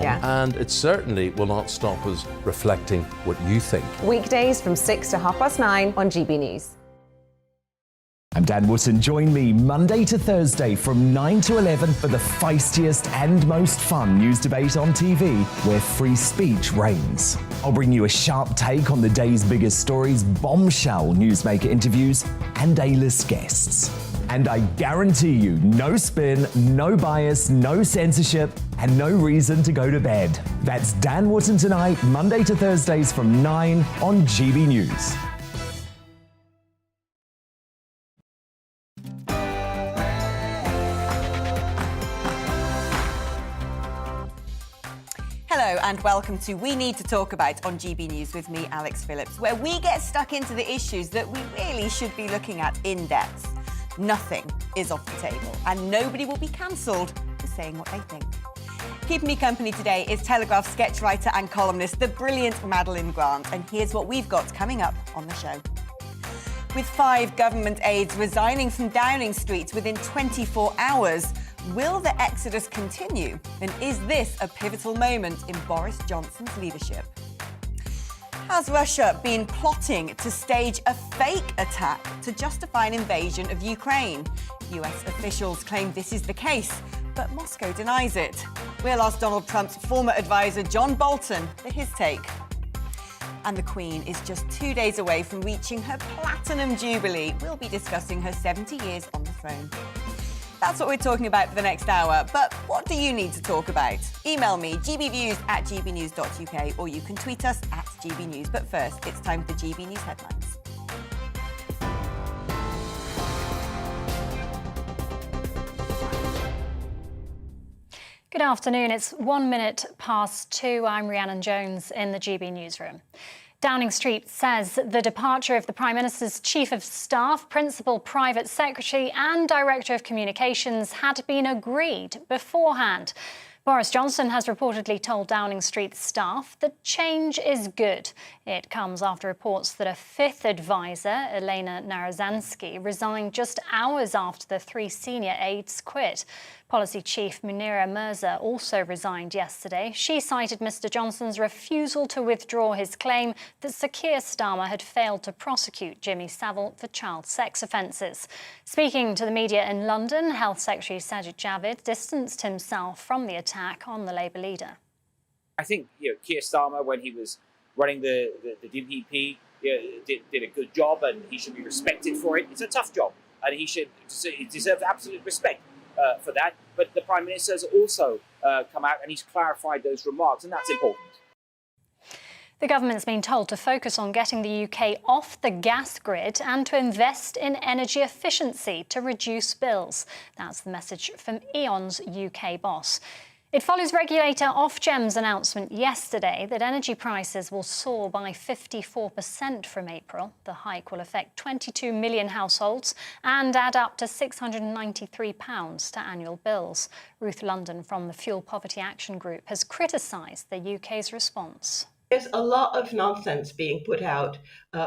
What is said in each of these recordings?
Australia. And it certainly will not stop us reflecting what you think. Weekdays from 6 to 9:30 on GB News. I'm Dan Wootton. Join me Monday to Thursday from 9 to 11 for the feistiest and most fun news debate on TV, where free speech reigns. I'll bring you a sharp take on the day's biggest stories, bombshell newsmaker interviews, and A-list guests. And I guarantee you, no spin, no bias, no censorship, and no reason to go to bed. That's Dan Wootton Tonight, Monday to Thursdays from 9 on GB News. Hello and welcome to We Need to Talk About on GB News with me, Alex Phillips, where we get stuck into the issues that we really should be looking at in depth. Nothing is off the table and nobody will be cancelled for saying what they think. Keeping me company today is Telegraph sketch writer and columnist, the brilliant Madeline Grant, and here's what we've got coming up on the show. With 5 government aides resigning from Downing Street within 24 hours, will the exodus continue? And is this a pivotal moment in Boris Johnson's leadership? Has Russia been plotting to stage a fake attack to justify an invasion of Ukraine? US officials claim this is the case, but Moscow denies it. We'll ask Donald Trump's former advisor John Bolton for his take. And the Queen is just 2 days away from reaching her Platinum Jubilee. We'll be discussing her 70 years on the throne. That's what we're talking about for the next hour. But what do you need to talk about? Email me, gbviews@gbnews.uk, or you can tweet us at gbnews. But first, it's time for GB News headlines. Good afternoon. It's 1 minute past 2. I'm Rhiannon Jones in the GB newsroom. Downing Street says the departure of the Prime Minister's Chief of Staff, Principal Private Secretary and Director of Communications had been agreed beforehand. Boris Johnson has reportedly told Downing Street staff that change is good. It comes after reports that a 5th advisor, Elena Narazansky, resigned just hours after the 3 senior aides quit. Policy Chief Munira Mirza also resigned yesterday. She cited Mr Johnson's refusal to withdraw his claim that Sir Keir Starmer had failed to prosecute Jimmy Savile for child sex offences. Speaking to the media in London, Health Secretary Sajid Javid distanced himself from the attack on the Labour leader. I think Keir Starmer, when he was running the DPP, did a good job, and he should be respected for it. It's a tough job, and he deserves absolute respect for that. But the Prime Minister has also come out and he's clarified those remarks, and that's important. The government's been told to focus on getting the UK off the gas grid and to invest in energy efficiency to reduce bills. That's the message from E.ON's UK boss. It follows regulator Ofgem's announcement yesterday that energy prices will soar by 54% from April. The hike will affect 22 million households and add up to £693 to annual bills. Ruth London from the Fuel Poverty Action Group has criticised the UK's response. There's a lot of nonsense being put out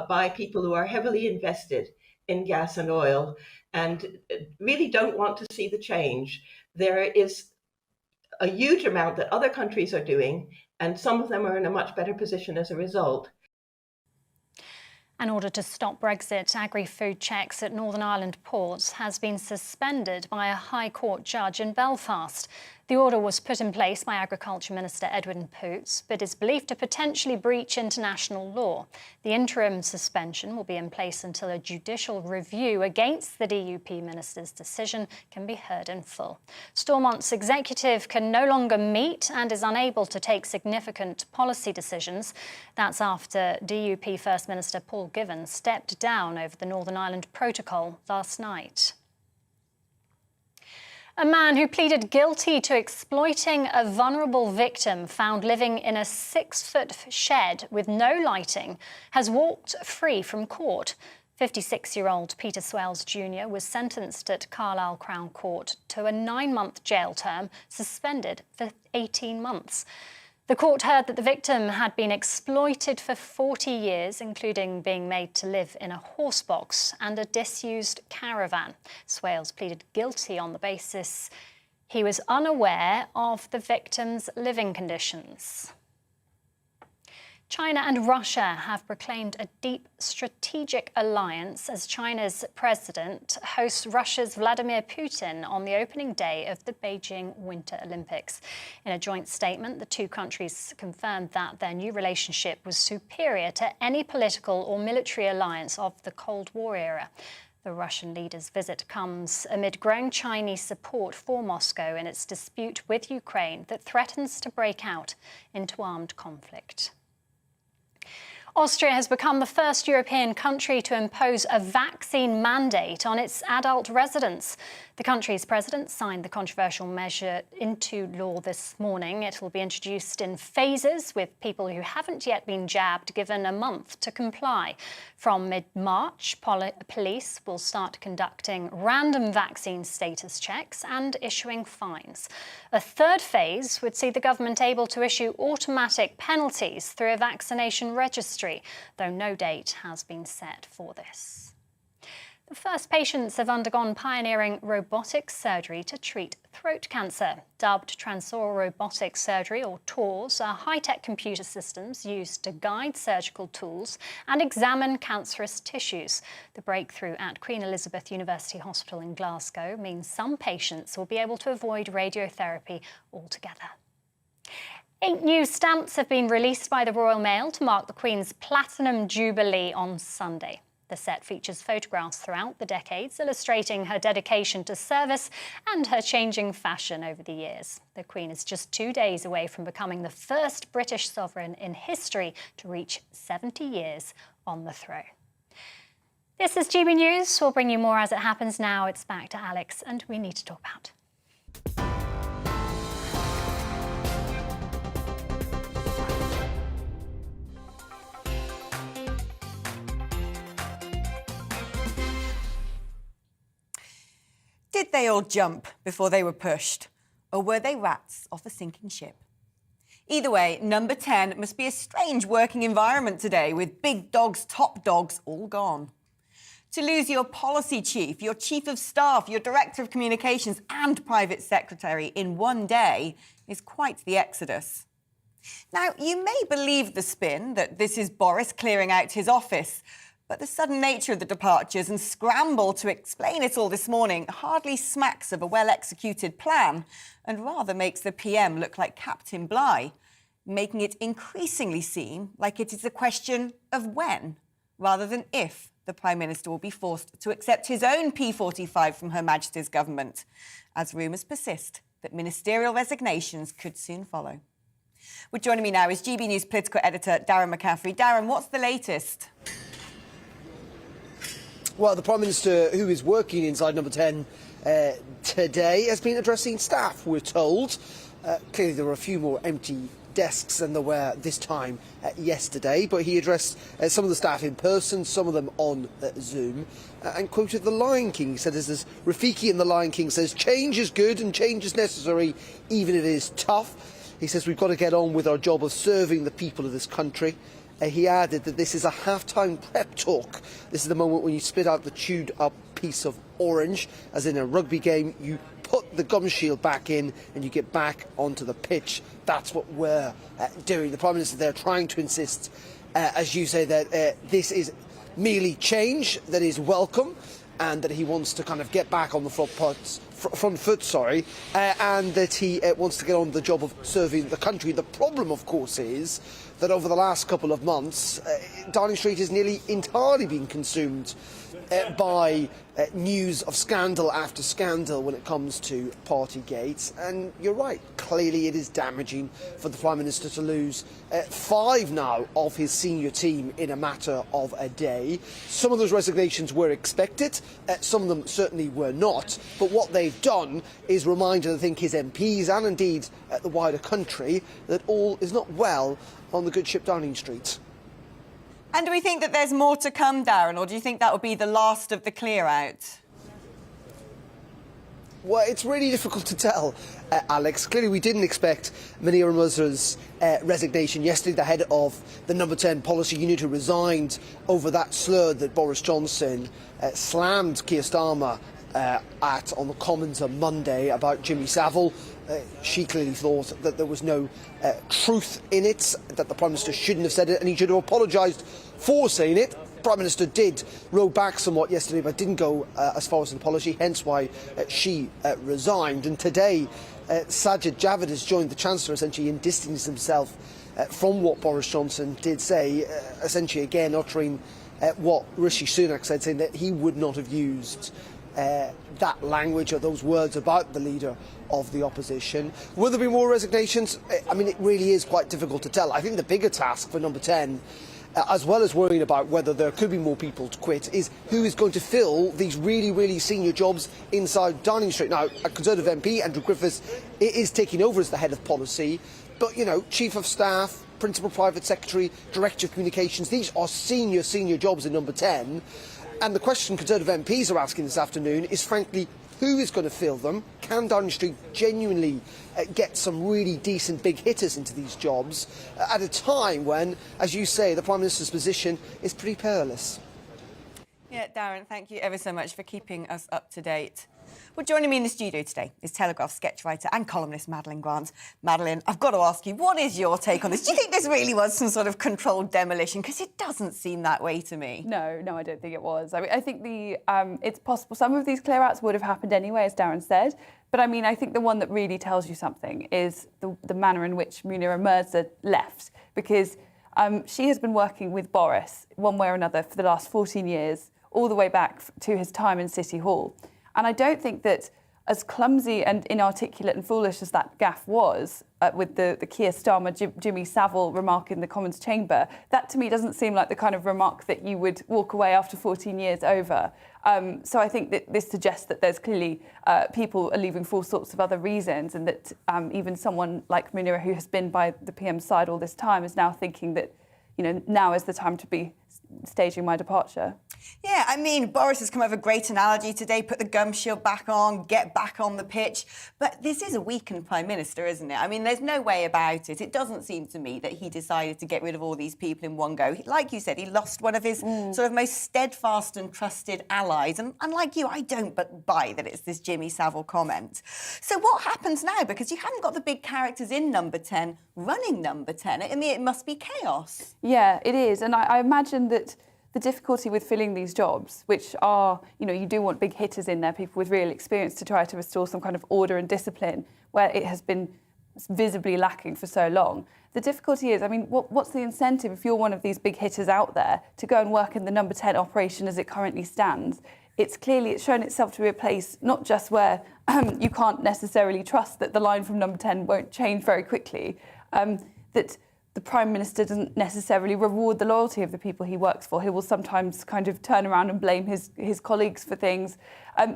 by people who are heavily invested in gas and oil and really don't want to see the change. There is a huge amount that other countries are doing, and some of them are in a much better position as a result. In order to stop Brexit, agri-food checks at Northern Ireland ports has been suspended by a High Court judge in Belfast. The order was put in place by Agriculture Minister Edwin Poots, but is believed to potentially breach international law. The interim suspension will be in place until a judicial review against the DUP minister's decision can be heard in full. Stormont's executive can no longer meet and is unable to take significant policy decisions. That's after DUP First Minister Paul Givan stepped down over the Northern Ireland Protocol last night. A man who pleaded guilty to exploiting a vulnerable victim found living in a 6-foot shed with no lighting has walked free from court. 56-year-old Peter Swales Jr. was sentenced at Carlisle Crown Court to a 9-month jail term, suspended for 18 months. The court heard that the victim had been exploited for 40 years, including being made to live in a horse box and a disused caravan. Swales pleaded guilty on the basis he was unaware of the victims' living conditions. China and Russia have proclaimed a deep strategic alliance as China's president hosts Russia's Vladimir Putin on the opening day of the Beijing Winter Olympics. In a joint statement, the two countries confirmed that their new relationship was superior to any political or military alliance of the Cold War era. The Russian leader's visit comes amid growing Chinese support for Moscow in its dispute with Ukraine that threatens to break out into armed conflict. Austria has become the first European country to impose a vaccine mandate on its adult residents. The country's president signed the controversial measure into law this morning. It will be introduced in phases, with people who haven't yet been jabbed given a month to comply. From mid-March, police will start conducting random vaccine status checks and issuing fines. A third phase would see the government able to issue automatic penalties through a vaccination registry, though no date has been set for this. The first patients have undergone pioneering robotic surgery to treat throat cancer. Dubbed transoral robotic surgery, or TORS, are high-tech computer systems used to guide surgical tools and examine cancerous tissues. The breakthrough at Queen Elizabeth University Hospital in Glasgow means some patients will be able to avoid radiotherapy altogether. 8 new stamps have been released by the Royal Mail to mark the Queen's Platinum Jubilee on Sunday. The set features photographs throughout the decades, illustrating her dedication to service and her changing fashion over the years. The Queen is just 2 days away from becoming the first British sovereign in history to reach 70 years on the throne. This is GB News. We'll bring you more as it happens now. It's back to Alex, and we need to talk about. Did they all jump before they were pushed? Or were they rats off a sinking ship? Either way, number 10 must be a strange working environment today, with big dogs, top dogs all gone. To lose your policy chief, your chief of staff, your director of communications and private secretary in one day is quite the exodus. Now, you may believe the spin that this is Boris clearing out his office, but the sudden nature of the departures and scramble to explain it all this morning hardly smacks of a well-executed plan, and rather makes the PM look like Captain Bligh, making it increasingly seem like it is a question of when, rather than if, the Prime Minister will be forced to accept his own P45 from Her Majesty's government, as rumours persist that ministerial resignations could soon follow. Well, joining me now is GB News political editor Darren McCaffrey. Darren, what's the latest? Well, the Prime Minister, who is working inside number 10 today, has been addressing staff, we're told. Clearly there were a few more empty desks than there were this time yesterday, but he addressed some of the staff in person, some of them on Zoom, and quoted The Lion King. He said, this is Rafiki in The Lion King says, change is good and change is necessary, even if it is tough. He says we've got to get on with our job of serving the people of this country. He added that this is a half-time prep talk. This is the moment when you spit out the chewed-up piece of orange, as in a rugby game, you put the gum shield back in and you get back onto the pitch. That's what we're doing. The Prime Minister there trying to insist, as you say, that this is merely change that is welcome, and that he wants to kind of get back on the front foot, and that he wants to get on the job of serving the country. The problem, of course, is that over the last couple of months, Downing Street has nearly entirely been consumed by news of scandal after scandal when it comes to Partygate. And you're right, clearly it is damaging for the Prime Minister to lose 5 now of his senior team in a matter of a day. Some of those resignations were expected, some of them certainly were not, but what they've done is reminded, I think, his MPs and indeed the wider country that all is not well on the good ship Downing Street. And do we think that there's more to come, Darren, or do you think that will be the last of the clear-out? Well, it's really difficult to tell, Alex. Clearly, we didn't expect Munira Musra's resignation yesterday, the head of the number 10 policy unit, who resigned over that slur that Boris Johnson slammed Keir Starmer on the Commons on Monday about Jimmy Savile. She clearly thought that there was no truth in it, that the Prime Minister shouldn't have said it, and he should have apologised for saying it. The Prime Minister did row back somewhat yesterday, but didn't go as far as an apology, hence why she resigned. And today, Sajid Javid has joined the Chancellor essentially in distancing himself from what Boris Johnson did say, essentially again uttering what Rishi Sunak said, saying that he would not have used that language or those words about the leader of the opposition. Will there be more resignations? I mean, it really is quite difficult to tell. I think the bigger task for Number 10, as well as worrying about whether there could be more people to quit, is who is going to fill these really, really senior jobs inside Downing Street. Now, a Conservative MP, Andrew Griffiths, is taking over as the head of policy, but, you know, Chief of Staff, Principal Private Secretary, Director of Communications, these are senior jobs in Number 10. And the question Conservative MPs are asking this afternoon is, frankly, who is going to fill them? Can Downing Street genuinely get some really decent big hitters into these jobs at a time when, as you say, the Prime Minister's position is pretty perilous? Yeah, Darren, thank you ever so much for keeping us up to date. Well, joining me in the studio today is Telegraph sketch writer and columnist Madeleine Grant. Madeleine, I've got to ask you, what is your take on this? Do you think this really was some sort of controlled demolition? Because it doesn't seem that way to me. No, I don't think it was. I mean, I think it's possible some of these clear-outs would have happened anyway, as Darren said. But I mean, I think the one that really tells you something is the manner in which Munira Mirza left, because she has been working with Boris one way or another for the last 14 years, all the way back to his time in City Hall. And I don't think that, as clumsy and inarticulate and foolish as that gaffe was, with the Keir Starmer, Jimmy Savile remark in the Commons chamber, that to me doesn't seem like the kind of remark that you would walk away after 14 years over. So I think that this suggests that there's clearly people are leaving for all sorts of other reasons, and that even someone like Munira, who has been by the PM's side all this time, is now thinking that, you know, now is the time to be staging my departure. Yeah, I mean, Boris has come up with a great analogy today, put the gum shield back on, get back on the pitch. But this is a weakened Prime Minister, isn't it? I mean, there's no way about it. It doesn't seem to me that he decided to get rid of all these people in one go. Like you said, he lost one of his sort of most steadfast and trusted allies. And like you, I don't but buy that it's this Jimmy Savile comment. So what happens now? Because you haven't got the big characters in Number 10 running Number 10. I mean, it must be chaos. Yeah, it is. And I imagine that the difficulty with filling these jobs, which are, you know, you do want big hitters in there, people with real experience to try to restore some kind of order and discipline where it has been visibly lacking for so long. The difficulty is, I mean, what's the incentive if you're one of these big hitters out there to go and work in the Number 10 operation as it currently stands? It's shown itself to be a place not just where you can't necessarily trust that the line from Number 10 won't change very quickly, that the Prime Minister doesn't necessarily reward the loyalty of the people he works for. He will sometimes kind of turn around and blame his colleagues for things.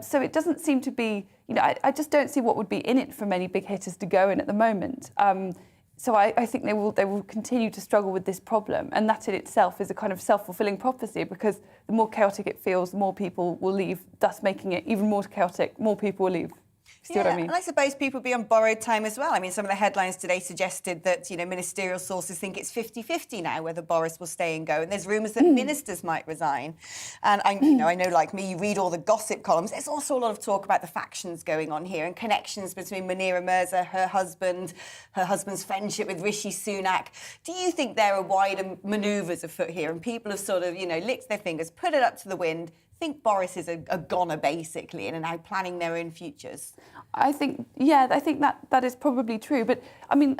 So it doesn't seem to be, you know, I just don't see what would be in it for many big hitters to go in at the moment. So I think they will continue to struggle with this problem. And that in itself is a kind of self-fulfilling prophecy, because the more chaotic it feels, the more people will leave, thus making it even more chaotic, more people will leave. See what I mean? And I suppose people be on borrowed time as well. I mean, some of the headlines today suggested that, you know, ministerial sources think it's 50-50 now whether Boris will stay and go. And there's rumours that ministers might resign. And I know, like me, you read all the gossip columns. There's also a lot of talk about the factions going on here and connections between Munira Mirza, her husband's friendship with Rishi Sunak. Do you think there are wider manoeuvres afoot here, and people have sort of, you know, licked their fingers, put it up to the wind, think Boris is a goner, basically, and are now planning their own futures? I think that is probably true. But, I mean,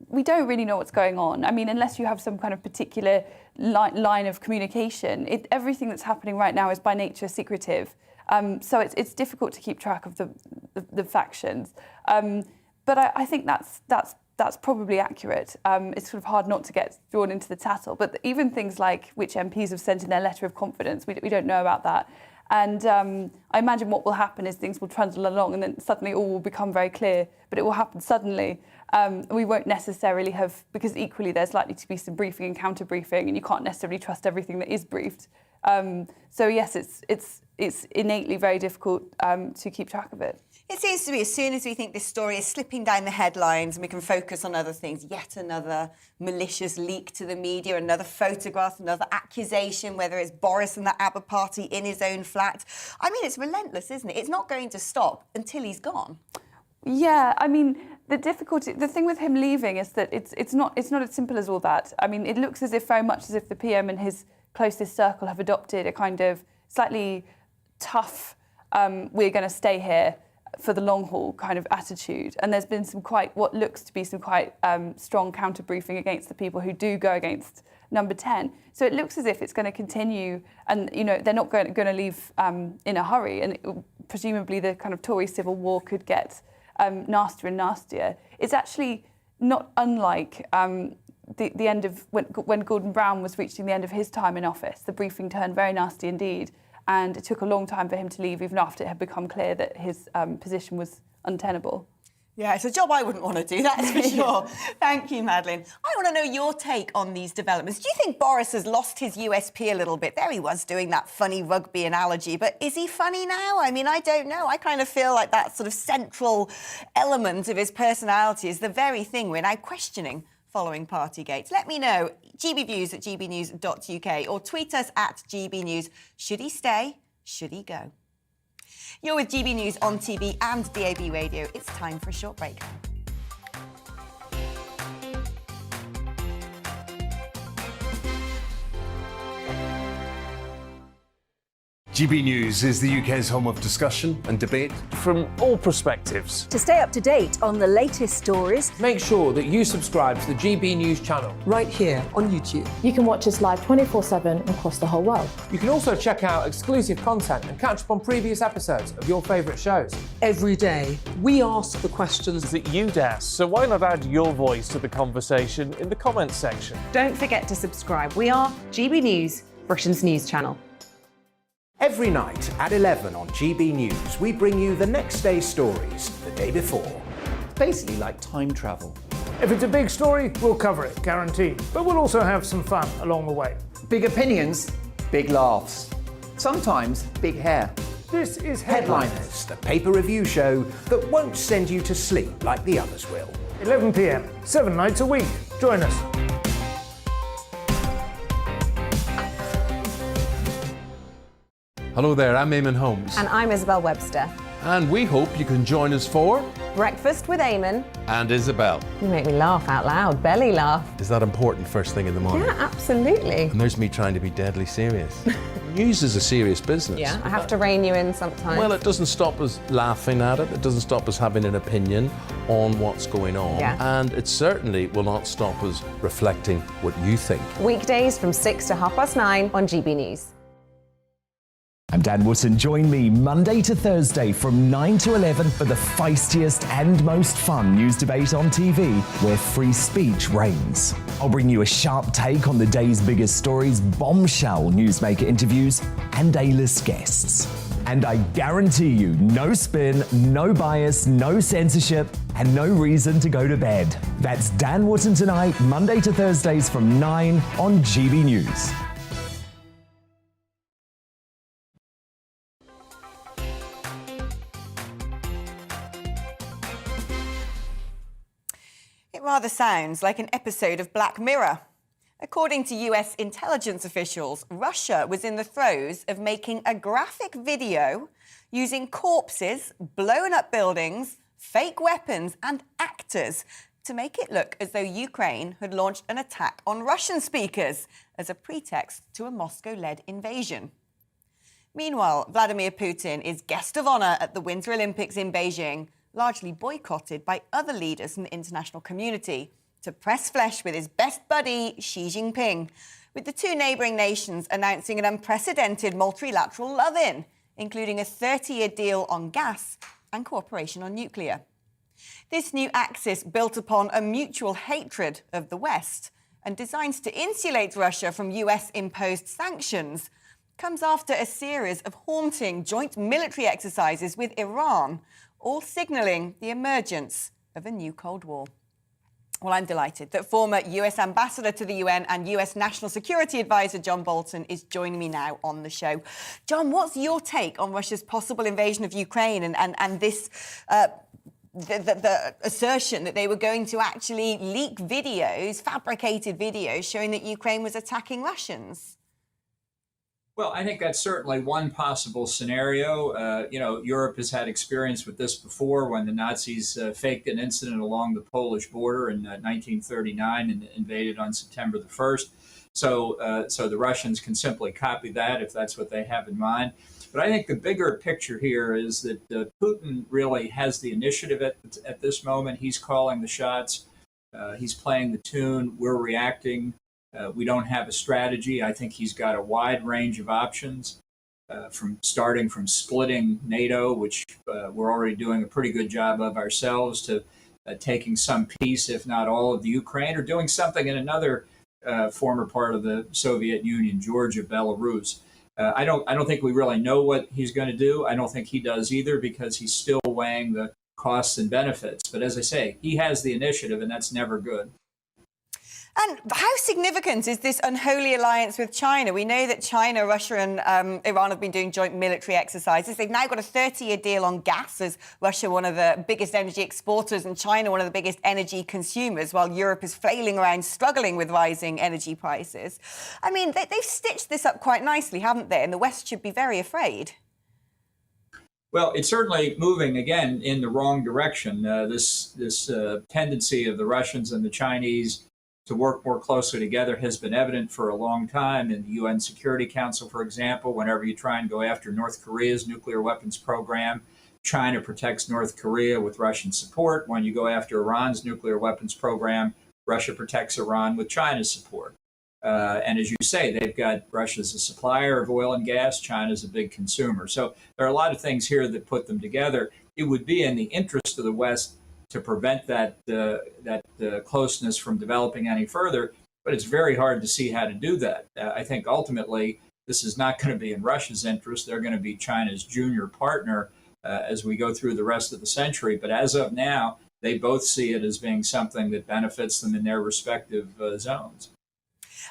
we don't really know what's going on. I mean, unless you have some kind of particular line of communication, everything that's happening right now is by nature secretive. So it's difficult to keep track of the factions. But I think that's probably accurate. It's sort of hard not to get drawn into the tattle. But even things like which MPs have sent in their letter of confidence, we don't know about that. And I imagine what will happen is things will trundle along and then suddenly all will become very clear, but it will happen suddenly. We won't necessarily have, because equally there's likely to be some briefing and counter-briefing, and you can't necessarily trust everything that is briefed. So yes, it's innately very difficult to keep track of it. It seems to be, as soon as we think this story is slipping down the headlines and we can focus on other things, yet another malicious leak to the media, another photograph, another accusation, whether it's Boris and the ABBA party in his own flat. I mean, it's relentless, isn't it? It's not going to stop until he's gone. Yeah, I mean, the thing with him leaving is that it's not as simple as all that. I mean, it looks very much as if the PM and his closest circle have adopted a kind of slightly tough, we're going to stay here for the long haul kind of attitude. And there's been what looks to be some quite strong counter-briefing against the people who do go against number 10. So it looks as if it's going to continue, and they're not going to leave in a hurry. And presumably the kind of Tory civil war could get nastier and nastier. It's actually not unlike the end of when Gordon Brown was reaching the end of his time in office. The briefing turned very nasty indeed. And it took a long time for him to leave, even after it had become clear that his position was untenable. Yeah, it's a job I wouldn't want to do, that's for sure. Thank you, Madeleine. I want to know your take on these developments. Do you think Boris has lost his USP a little bit? There he was doing that funny rugby analogy, but is he funny now? I mean, I don't know. I kind of feel like that sort of central element of his personality is the very thing we're now questioning following Partygate. Let me know, gbviews at gbnews.uk, or tweet us at gbnews. Should he stay? Should he go? You're with GB News on TV and DAB radio. It's time for a short break. GB News is the UK's home of discussion and debate from all perspectives. To stay up to date on the latest stories, make sure that you subscribe to the GB News channel right here on YouTube. You can watch us live 24/7 across the whole world. You can also check out exclusive content and catch up on previous episodes of your favourite shows. Every day, we ask the questions that you'd ask, so why not add your voice to the conversation in the comments section? Don't forget to subscribe. We are GB News, Britain's news channel. Every night at 11 on GB News, we bring you the next day's stories the day before. Basically like time travel. If it's a big story, we'll cover it, guaranteed. But we'll also have some fun along the way. Big opinions, big laughs. Sometimes big hair. This is Headliners, the paper review show that won't send you to sleep like the others will. 11 p.m, 7 nights a week. Join us. Hello there, I'm Eamon Holmes. And I'm Isabel Webster. And we hope you can join us for Breakfast with Eamon and Isabel. You make me laugh out loud, belly laugh. Is that important first thing in the morning? Yeah, absolutely. And there's me trying to be deadly serious. News is a serious business. Yeah, I have to rein you in sometimes. Well, it doesn't stop us laughing at it. It doesn't stop us having an opinion on what's going on. Yeah. And it certainly will not stop us reflecting what you think. Weekdays from 6 to 9:30 on GB News. I'm Dan Wootton. Join me Monday to Thursday from 9 to 11 for the feistiest and most fun news debate on TV, where free speech reigns. I'll bring you a sharp take on the day's biggest stories, bombshell newsmaker interviews, and A-list guests. And I guarantee you, no spin, no bias, no censorship, and no reason to go to bed. That's Dan Wootton tonight, Monday to Thursdays from 9 on GB News. It rather sounds like an episode of Black Mirror. According to US intelligence officials, Russia was in the throes of making a graphic video using corpses, blown up buildings, fake weapons and actors to make it look as though Ukraine had launched an attack on Russian speakers as a pretext to a Moscow-led invasion. Meanwhile, Vladimir Putin is guest of honour at the Winter Olympics in Beijing, largely boycotted by other leaders from the international community, to press flesh with his best buddy, Xi Jinping, with the two neighbouring nations announcing an unprecedented multilateral love-in, including a 30-year deal on gas and cooperation on nuclear. This new axis, built upon a mutual hatred of the West and designed to insulate Russia from US-imposed sanctions, comes after a series of haunting joint military exercises with Iran, all signalling the emergence of a new Cold War. Well, I'm delighted that former US Ambassador to the UN and US National Security Advisor John Bolton is joining me now on the show. John, what's your take on Russia's possible invasion of Ukraine and this the assertion that they were going to actually leak videos, fabricated videos, showing that Ukraine was attacking Russians? Well, I think that's certainly one possible scenario. Europe has had experience with this before when the Nazis faked an incident along the Polish border in 1939 and invaded on September the 1st. So the Russians can simply copy that if that's what they have in mind. But I think the bigger picture here is that Putin really has the initiative at this moment. He's calling the shots. He's playing the tune. We're reacting. We don't have a strategy. I think he's got a wide range of options, starting from splitting NATO, which we're already doing a pretty good job of ourselves, to taking some piece, if not all, of the Ukraine, or doing something in another former part of the Soviet Union, Georgia, Belarus. I don't think we really know what he's going to do. I don't think he does either, because he's still weighing the costs and benefits. But as I say, he has the initiative, and that's never good. And how significant is this unholy alliance with China? We know that China, Russia and Iran have been doing joint military exercises. They've now got a 30-year deal on gas, as Russia, one of the biggest energy exporters, and China, one of the biggest energy consumers, while Europe is flailing around, struggling with rising energy prices. I mean, they've stitched this up quite nicely, haven't they? And the West should be very afraid. Well, it's certainly moving, again, in the wrong direction. This tendency of the Russians and the Chinese to work more closely together has been evident for a long time. In the UN Security Council, for example, whenever you try and go after North Korea's nuclear weapons program, China protects North Korea with Russian support. When you go after Iran's nuclear weapons program, Russia protects Iran with China's support. And as you say, they've got Russia's a supplier of oil and gas, China's a big consumer. So there are a lot of things here that put them together. It would be in the interest of the West to prevent that closeness from developing any further, but it's very hard to see how to do that. I think ultimately this is not going to be in Russia's interest. They're going to be China's junior partner as we go through the rest of the century. But as of now, they both see it as being something that benefits them in their respective zones.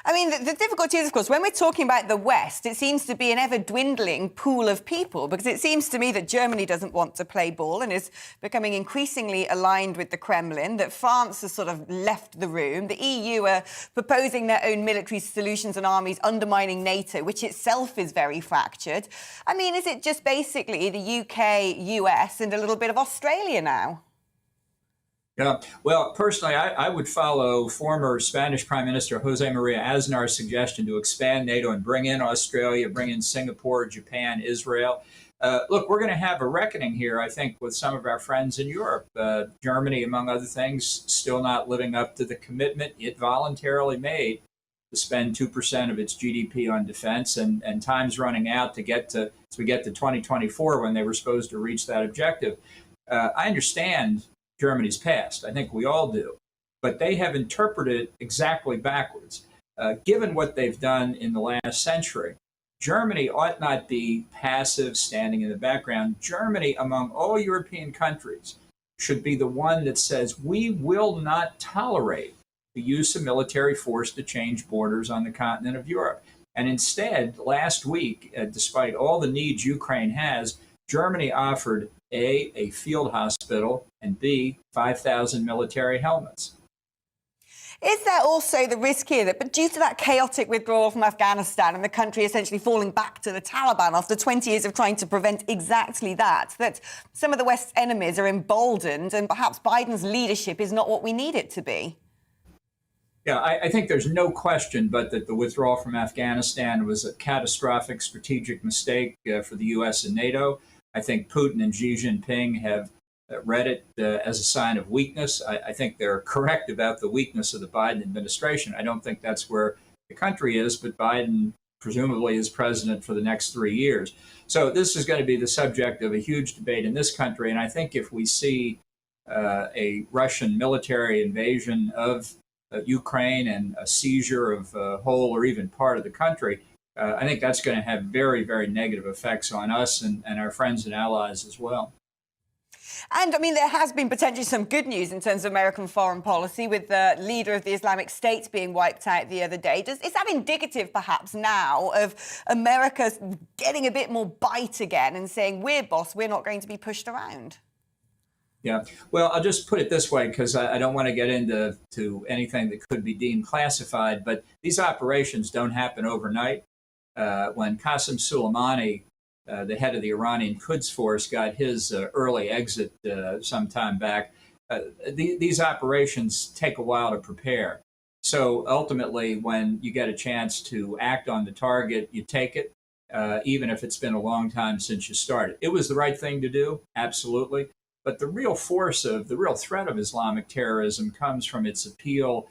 I mean, the difficulty is, of course, when we're talking about the West, it seems to be an ever-dwindling pool of people, because it seems to me that Germany doesn't want to play ball and is becoming increasingly aligned with the Kremlin, that France has sort of left the room, the EU are proposing their own military solutions and armies, undermining NATO, which itself is very fractured. I mean, is it just basically the UK, US and a little bit of Australia now? Yeah, well, personally, I would follow former Spanish Prime Minister Jose Maria Aznar's suggestion to expand NATO and bring in Australia, bring in Singapore, Japan, Israel. Look, we're going to have a reckoning here, I think, with some of our friends in Europe. Germany, among other things, still not living up to the commitment it voluntarily made to spend 2% of its GDP on defense, and time's running out to get to, as we get to 2024 when they were supposed to reach that objective. I understand Germany's past. I think we all do. But they have interpreted it exactly backwards. Given what they've done in the last century, Germany ought not be passive, standing in the background. Germany, among all European countries, should be the one that says we will not tolerate the use of military force to change borders on the continent of Europe. And instead, last week, despite all the needs Ukraine has, Germany offered A, field hospital, and B, 5,000 military helmets. Is there also the risk here that, but due to that chaotic withdrawal from Afghanistan and the country essentially falling back to the Taliban after 20 years of trying to prevent exactly that, that some of the West's enemies are emboldened and perhaps Biden's leadership is not what we need it to be? Yeah, I think there's no question but that the withdrawal from Afghanistan was a catastrophic strategic mistake for the U.S. and NATO. I think Putin and Xi Jinping have read it as a sign of weakness. I think they're correct about the weakness of the Biden administration. I don't think that's where the country is, but Biden presumably is president for the next 3 years. So this is going to be the subject of a huge debate in this country. And I think if we see a Russian military invasion of Ukraine and a seizure of a whole or even part of the country, I think that's going to have very, very negative effects on us and our friends and allies as well. And, I mean, there has been potentially some good news in terms of American foreign policy, with the leader of the Islamic State being wiped out the other day. Is that indicative, perhaps, now of America getting a bit more bite again and saying, we're boss, we're not going to be pushed around? Yeah, well, I'll just put it this way, because I don't want to get into anything that could be deemed classified, but these operations don't happen overnight. When Qasem Soleimani, the head of the Iranian Quds Force, got his early exit some time back, these operations take a while to prepare. So ultimately, when you get a chance to act on the target, you take it, even if it's been a long time since you started. It was the right thing to do, absolutely. But the real threat of Islamic terrorism comes from its appeal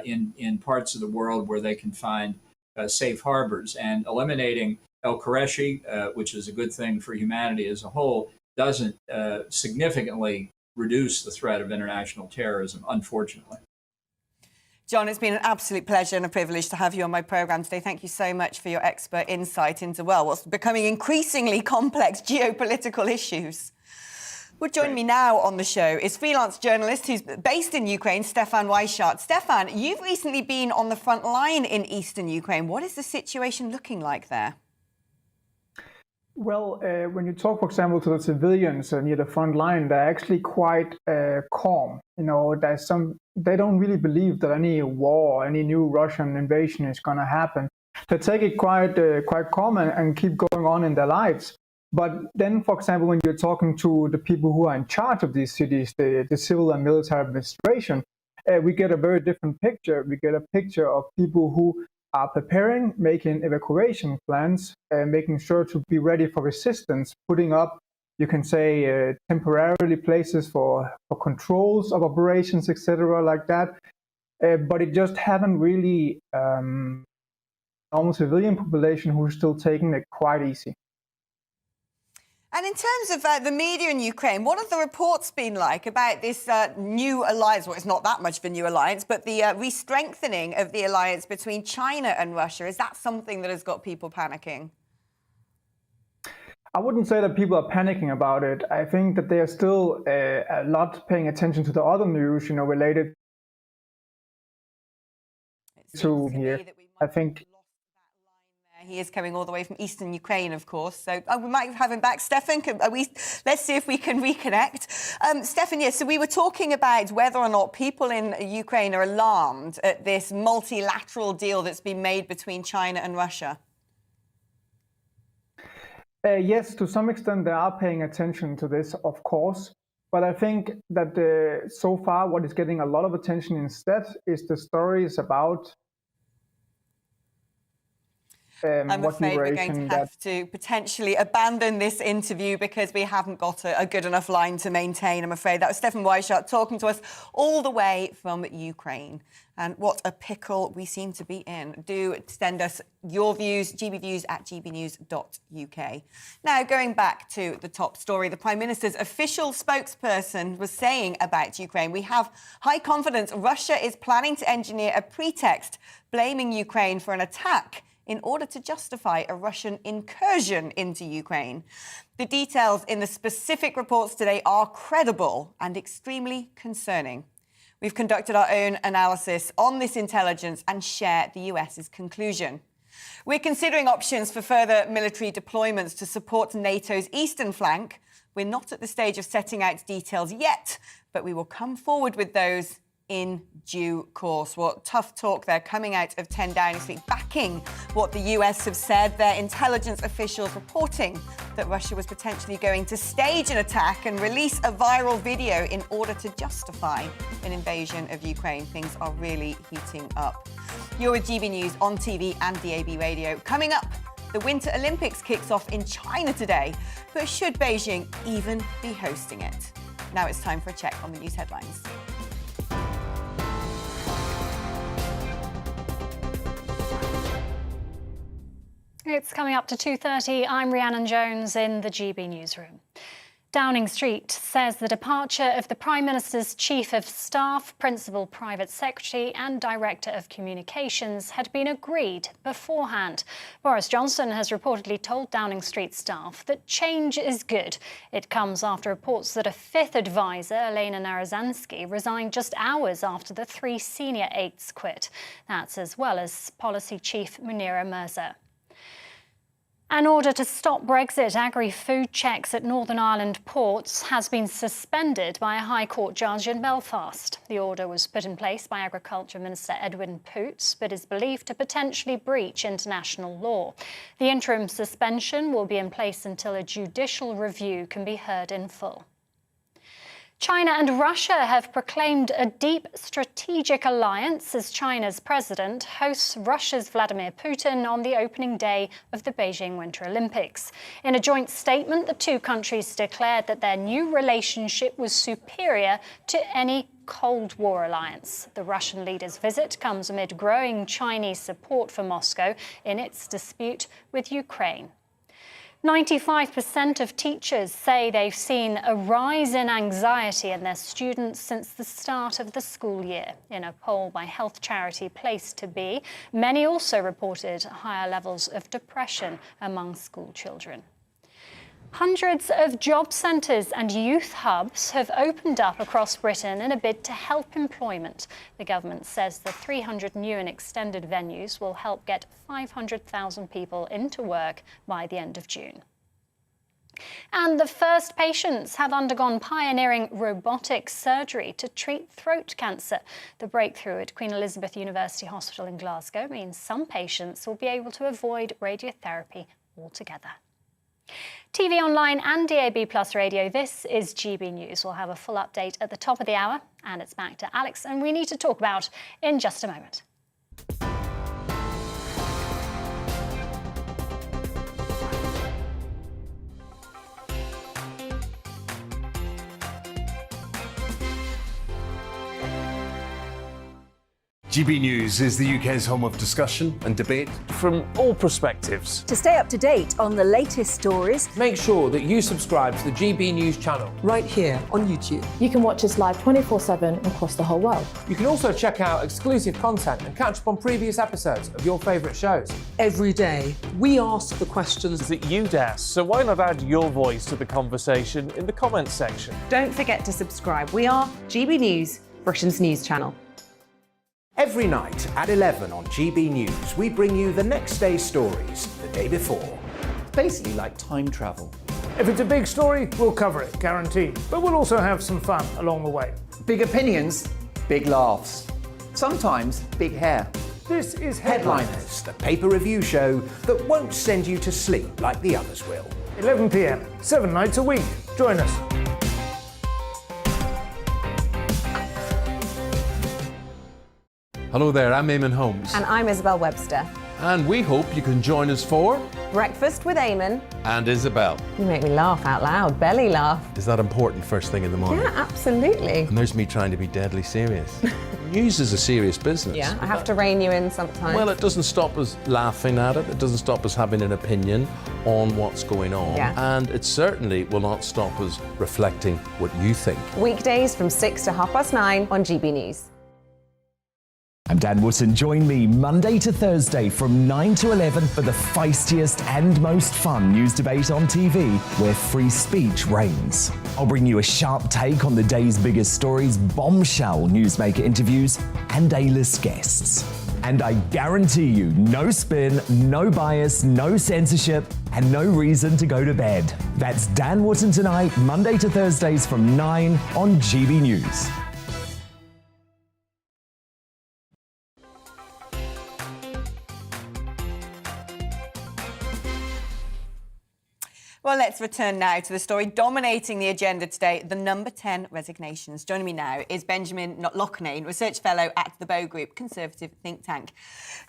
in parts of the world where they can find safe harbors. And eliminating al-Qurayshi, which is a good thing for humanity as a whole, doesn't significantly reduce the threat of international terrorism, unfortunately. John, it's been an absolute pleasure and a privilege to have you on my programme today. Thank you so much for your expert insight into, well, what's becoming increasingly complex geopolitical issues. Well, joining me now on the show is freelance journalist who's based in Ukraine, Stefan Weishart. Stefan, you've recently been on the front line in eastern Ukraine. What is the situation looking like there? Well, when you talk, for example, to the civilians near the front line, they're actually quite calm. You know, they don't really believe that any war, any new Russian invasion is going to happen. They take it quite calm and keep going on in their lives. But then, for example, when you're talking to the people who are in charge of these cities, the civil and military administration, we get a very different picture. We get a picture of people who are preparing, making evacuation plans, making sure to be ready for resistance, putting up, you can say, temporarily places for controls of operations, etc., like that. But it just haven't really normal civilian population who's still taking it quite easy. And in terms of the media in Ukraine, what have the reports been like about this new alliance? Well, it's not that much of a new alliance, but the re-strengthening of the alliance between China and Russia. Is that something that has got people panicking? I wouldn't say that people are panicking about it. I think that they are still a lot paying attention to the other news, you know, related to here. I think he is coming all the way from eastern Ukraine, of course. So we might have him back. Stefan, let's see if we can reconnect. Stefan, yes, so we were talking about whether or not people in Ukraine are alarmed at this multilateral deal that's been made between China and Russia. Yes, to some extent they are paying attention to this, of course. But I think that so far what is getting a lot of attention instead is the stories about I'm afraid we're going to have to potentially abandon this interview because we haven't got a good enough line to maintain, I'm afraid. That was Stefan Weishart talking to us all the way from Ukraine. And what a pickle we seem to be in. Do send us your views, gbviews at gbnews.uk. Now, going back to the top story, the Prime Minister's official spokesperson was saying about Ukraine, we have high confidence Russia is planning to engineer a pretext blaming Ukraine for an attack in order to justify a Russian incursion into Ukraine. The details in the specific reports today are credible and extremely concerning. We've conducted our own analysis on this intelligence and share the US's conclusion. We're considering options for further military deployments to support NATO's eastern flank. We're not at the stage of setting out details yet, but we will come forward with those in due course. Well, tough talk there coming out of 10 Downing Street, backing what the US have said. Their intelligence officials reporting that Russia was potentially going to stage an attack and release a viral video in order to justify an invasion of Ukraine. Things are really heating up. You're with GB News on TV and DAB radio. Coming up, the Winter Olympics kicks off in China today, but should Beijing even be hosting it? Now it's time for a check on the news headlines. It's coming up to 2:30. I'm Rhiannon Jones in the GB newsroom. Downing Street says the departure of the Prime Minister's Chief of Staff, Principal Private Secretary and Director of Communications had been agreed beforehand. Boris Johnson has reportedly told Downing Street staff that change is good. It comes after reports that a fifth advisor, Elena Narozhansky, resigned just hours after the three senior aides quit. That's as well as Policy Chief Munira Mirza. An order to stop Brexit agri-food checks at Northern Ireland ports has been suspended by a High Court judge in Belfast. The order was put in place by Agriculture Minister Edwin Poots, but is believed to potentially breach international law. The interim suspension will be in place until a judicial review can be heard in full. China and Russia have proclaimed a deep strategic alliance as China's president hosts Russia's Vladimir Putin on the opening day of the Beijing Winter Olympics. In a joint statement, the two countries declared that their new relationship was superior to any Cold War alliance. The Russian leader's visit comes amid growing Chinese support for Moscow in its dispute with Ukraine. 95% of teachers say they've seen a rise in anxiety in their students since the start of the school year. In a poll by health charity Place to Be, many also reported higher levels of depression among school children. Hundreds of job centres and youth hubs have opened up across Britain in a bid to help employment. The government says the 300 new and extended venues will help get 500,000 people into work by the end of June. And the first patients have undergone pioneering robotic surgery to treat throat cancer. The breakthrough at Queen Elizabeth University Hospital in Glasgow means some patients will be able to avoid radiotherapy altogether. TV online and DAB+ radio, this is GB News. We'll have a full update at the top of the hour, and it's back to Alex and We Need to Talk About in just a moment. GB News is the UK's home of discussion and debate from all perspectives. To stay up to date on the latest stories, make sure that you subscribe to the GB News channel right here on YouTube. You can watch us live 24/7 across the whole world. You can also check out exclusive content and catch up on previous episodes of your favourite shows. Every day, we ask the questions that you'd ask, so why not add your voice to the conversation in the comments section? Don't forget to subscribe. We are GB News, Britain's news channel. Every night at 11 on GB News, we bring you the next day's stories the day before. It's basically like time travel. If it's a big story, we'll cover it, guaranteed. But we'll also have some fun along the way. Big opinions, big laughs. Sometimes big hair. This is Headliners, the paper review show that won't send you to sleep like the others will. 11 p.m, 7 nights a week. Join us. Hello there, I'm Eamon Holmes. And I'm Isabel Webster. And we hope you can join us for Breakfast with Eamon. And Isabel. You make me laugh out loud, belly laugh. Is that important first thing in the morning? Yeah, absolutely. And there's me trying to be deadly serious. News is a serious business. Yeah, I have to rein you in sometimes. Well, it doesn't stop us laughing at it. It doesn't stop us having an opinion on what's going on. Yeah. And it certainly will not stop us reflecting what you think. Weekdays from 6 to 9:30 on GB News. I'm Dan Wootton. Join me Monday to Thursday from 9 to 11 for the feistiest and most fun news debate on TV, where free speech reigns. I'll bring you a sharp take on the day's biggest stories, bombshell newsmaker interviews, and A-list guests. And I guarantee you, no spin, no bias, no censorship, and no reason to go to bed. That's Dan Wootton tonight, Monday to Thursdays from 9 on GB News. Well, let's return now to the story dominating the agenda today, the number 10 resignations. Joining me now is Benjamin Loughnane, Research Fellow at the Bow Group, Conservative think tank.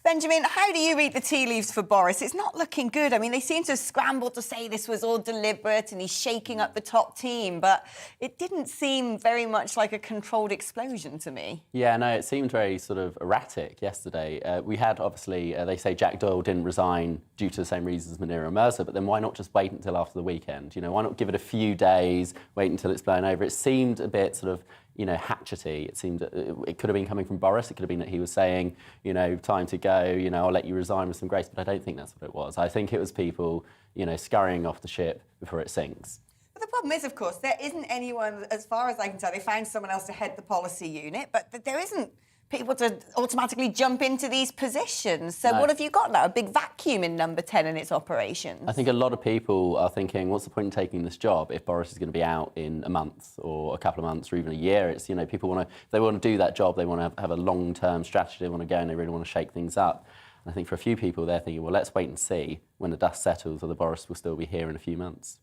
Benjamin, how do you read the tea leaves for Boris? It's not looking good. I mean, they seem to have scrambled to say this was all deliberate and he's shaking up the top team, but it didn't seem very much like a controlled explosion to me. Yeah, no, it seemed very sort of erratic yesterday. We had, obviously, they say Jack Doyle didn't resign due to the same reasons as Munira Mirza, but then why not just wait until after the weekend? You know, why not give it a few days, wait until it's blown over? It seemed a bit sort of, you know, hatchety. It seemed it could have been coming from Boris. It could have been that he was saying, you know, time to go, you know, I'll let you resign with some grace. But I don't think that's what it was. I think it was people, you know, scurrying off the ship before it sinks. But the problem is, of course, there isn't anyone, as far as I can tell, they found someone else to head the policy unit, but there isn't people to automatically jump into these positions. So what have you got now? A big vacuum in number 10 in its operations? I think a lot of people are thinking, what's the point in taking this job if Boris is going to be out in a month or a couple of months or even a year? It's, you know, people want to, they want to do that job, they want to have a long-term strategy, they want to go and they really want to shake things up. And I think for a few people, they're thinking, well, let's wait and see when the dust settles, or the Boris will still be here in a few months.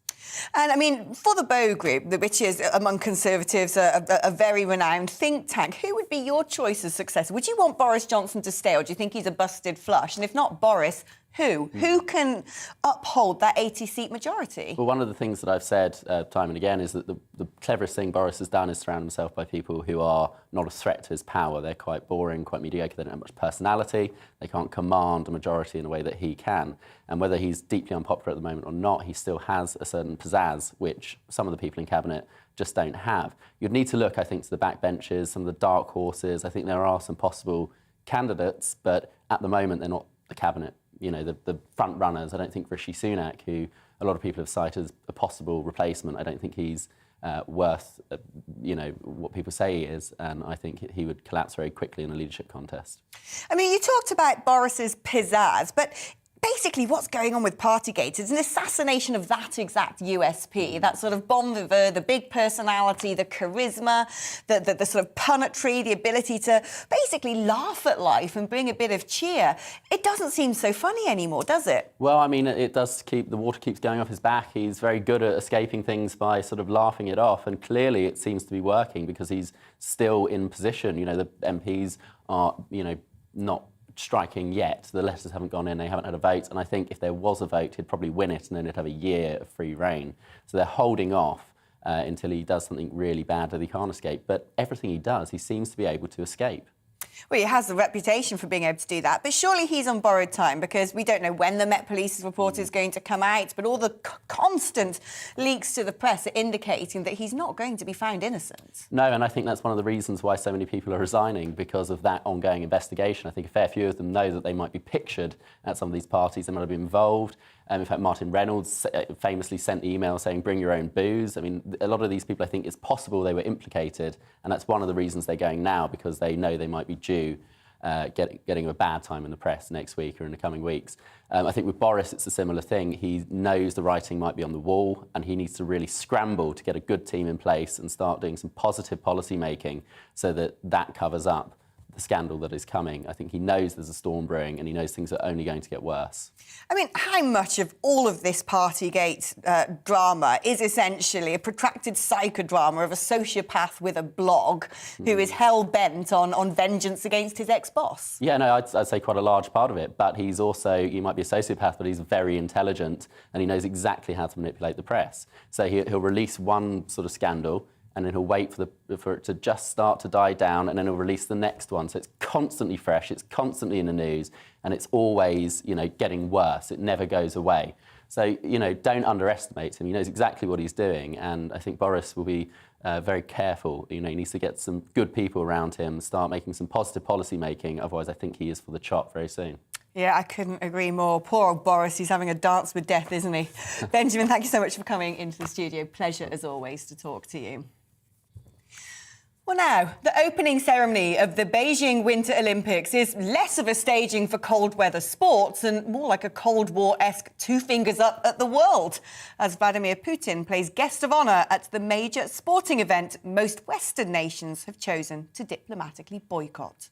And I mean, for the Bow Group, which is among Conservatives a very renowned think tank, who would be your choice as successor? Would you want Boris Johnson to stay, or do you think he's a busted flush? And if not Boris, who? Who can uphold that 80-seat majority? Well, one of the things that I've said time and again is that the cleverest thing Boris has done is surround himself by people who are not a threat to his power. They're quite boring, quite mediocre, they don't have much personality, they can't command a majority in a way that he can. And whether he's deeply unpopular at the moment or not, he still has a certain pizzazz, which some of the people in Cabinet just don't have. You'd need to look, I think, to the backbenches, some of the dark horses. I think there are some possible candidates, but at the moment they're not the Cabinet. You know, the front runners. I don't think Rishi Sunak, who a lot of people have cited as a possible replacement, I don't think he's worth, you know, what people say he is, and I think he would collapse very quickly in a leadership contest. I mean, you talked about Boris's pizzazz, but basically what's going on with Partygate is an assassination of that exact USP, that sort of bon vivant, the big personality, the charisma, the sort of punetry, the ability to basically laugh at life and bring a bit of cheer. It doesn't seem so funny anymore, does it? Well, I mean, it does keep, the water keeps going off his back. He's very good at escaping things by sort of laughing it off, and clearly it seems to be working because he's still in position. You know, the MPs are, you know, not striking yet. The letters haven't gone in, they haven't had a vote, and I think if there was a vote, he'd probably win it and then he'd have a year of free reign. So they're holding off until he does something really bad that he can't escape. But everything he does, he seems to be able to escape. Well, he has the reputation for being able to do that, but surely he's on borrowed time because we don't know when the Met Police's report is going to come out, but all the constant leaks to the press are indicating that he's not going to be found innocent. No, and I think that's one of the reasons why so many people are resigning, because of that ongoing investigation. I think a fair few of them know that they might be pictured at some of these parties, they might have been involved. In fact, Martin Reynolds famously sent the email saying, bring your own booze. I mean, a lot of these people, I think it's possible they were implicated, and that's one of the reasons they're going now, because they know they might be due getting a bad time in the press next week or in the coming weeks. I think with Boris, it's a similar thing. He knows the writing might be on the wall, and he needs to really scramble to get a good team in place and start doing some positive policy making so that that covers up the scandal that is coming. I think he knows there's a storm brewing, and he knows things are only going to get worse. I mean, how much of all of this Partygate drama is essentially a protracted psychodrama of a sociopath with a blog who is hell-bent on vengeance against his ex-boss? Yeah, no, I'd say quite a large part of it, but he's also, he might be a sociopath, but he's very intelligent, and he knows exactly how to manipulate the press. So he'll release one sort of scandal, and then he'll wait for it to just start to die down, and then he'll release the next one. So it's constantly fresh, it's constantly in the news, and it's always, you know, getting worse. It never goes away. So, you know, don't underestimate him. He knows exactly what he's doing, and I think Boris will be very careful. You know, he needs to get some good people around him, start making some positive policy making, otherwise I think he is for the chop very soon. Yeah, I couldn't agree more. Poor old Boris, he's having a dance with death, isn't he? Benjamin, thank you so much for coming into the studio. Pleasure, as always, to talk to you. Well, now, the opening ceremony of the Beijing Winter Olympics is less of a staging for cold weather sports and more like a Cold War-esque two fingers up at the world, as Vladimir Putin plays guest of honour at the major sporting event most Western nations have chosen to diplomatically boycott.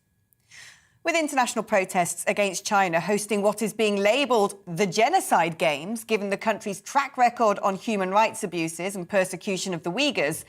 With international protests against China hosting what is being labelled the genocide games, given the country's track record on human rights abuses and persecution of the Uyghurs,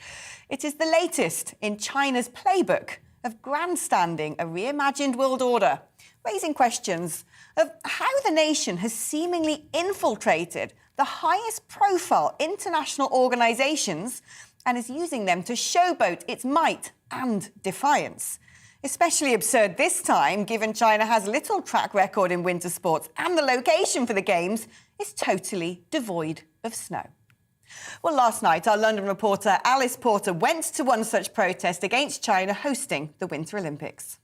it is the latest in China's playbook of grandstanding a reimagined world order, raising questions of how the nation has seemingly infiltrated the highest profile international organisations and is using them to showboat its might and defiance. Especially absurd this time, given China has little track record in winter sports and the location for the Games is totally devoid of snow. Well, last night, our London reporter Alice Porter went to one such protest against China hosting the Winter Olympics.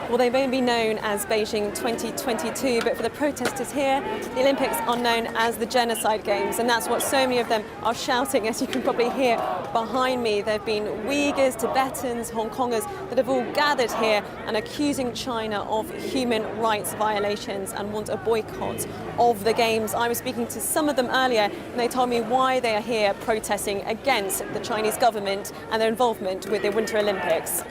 Well, they may be known as Beijing 2022, but for the protesters here, the Olympics are known as the Genocide Games, and that's what so many of them are shouting, as you can probably hear behind me. There have been Uyghurs, Tibetans, Hong Kongers that have all gathered here and accusing China of human rights violations and want a boycott of the Games. I was speaking to some of them earlier, and they told me why they are here protesting against the Chinese government and their involvement with the Winter Olympics.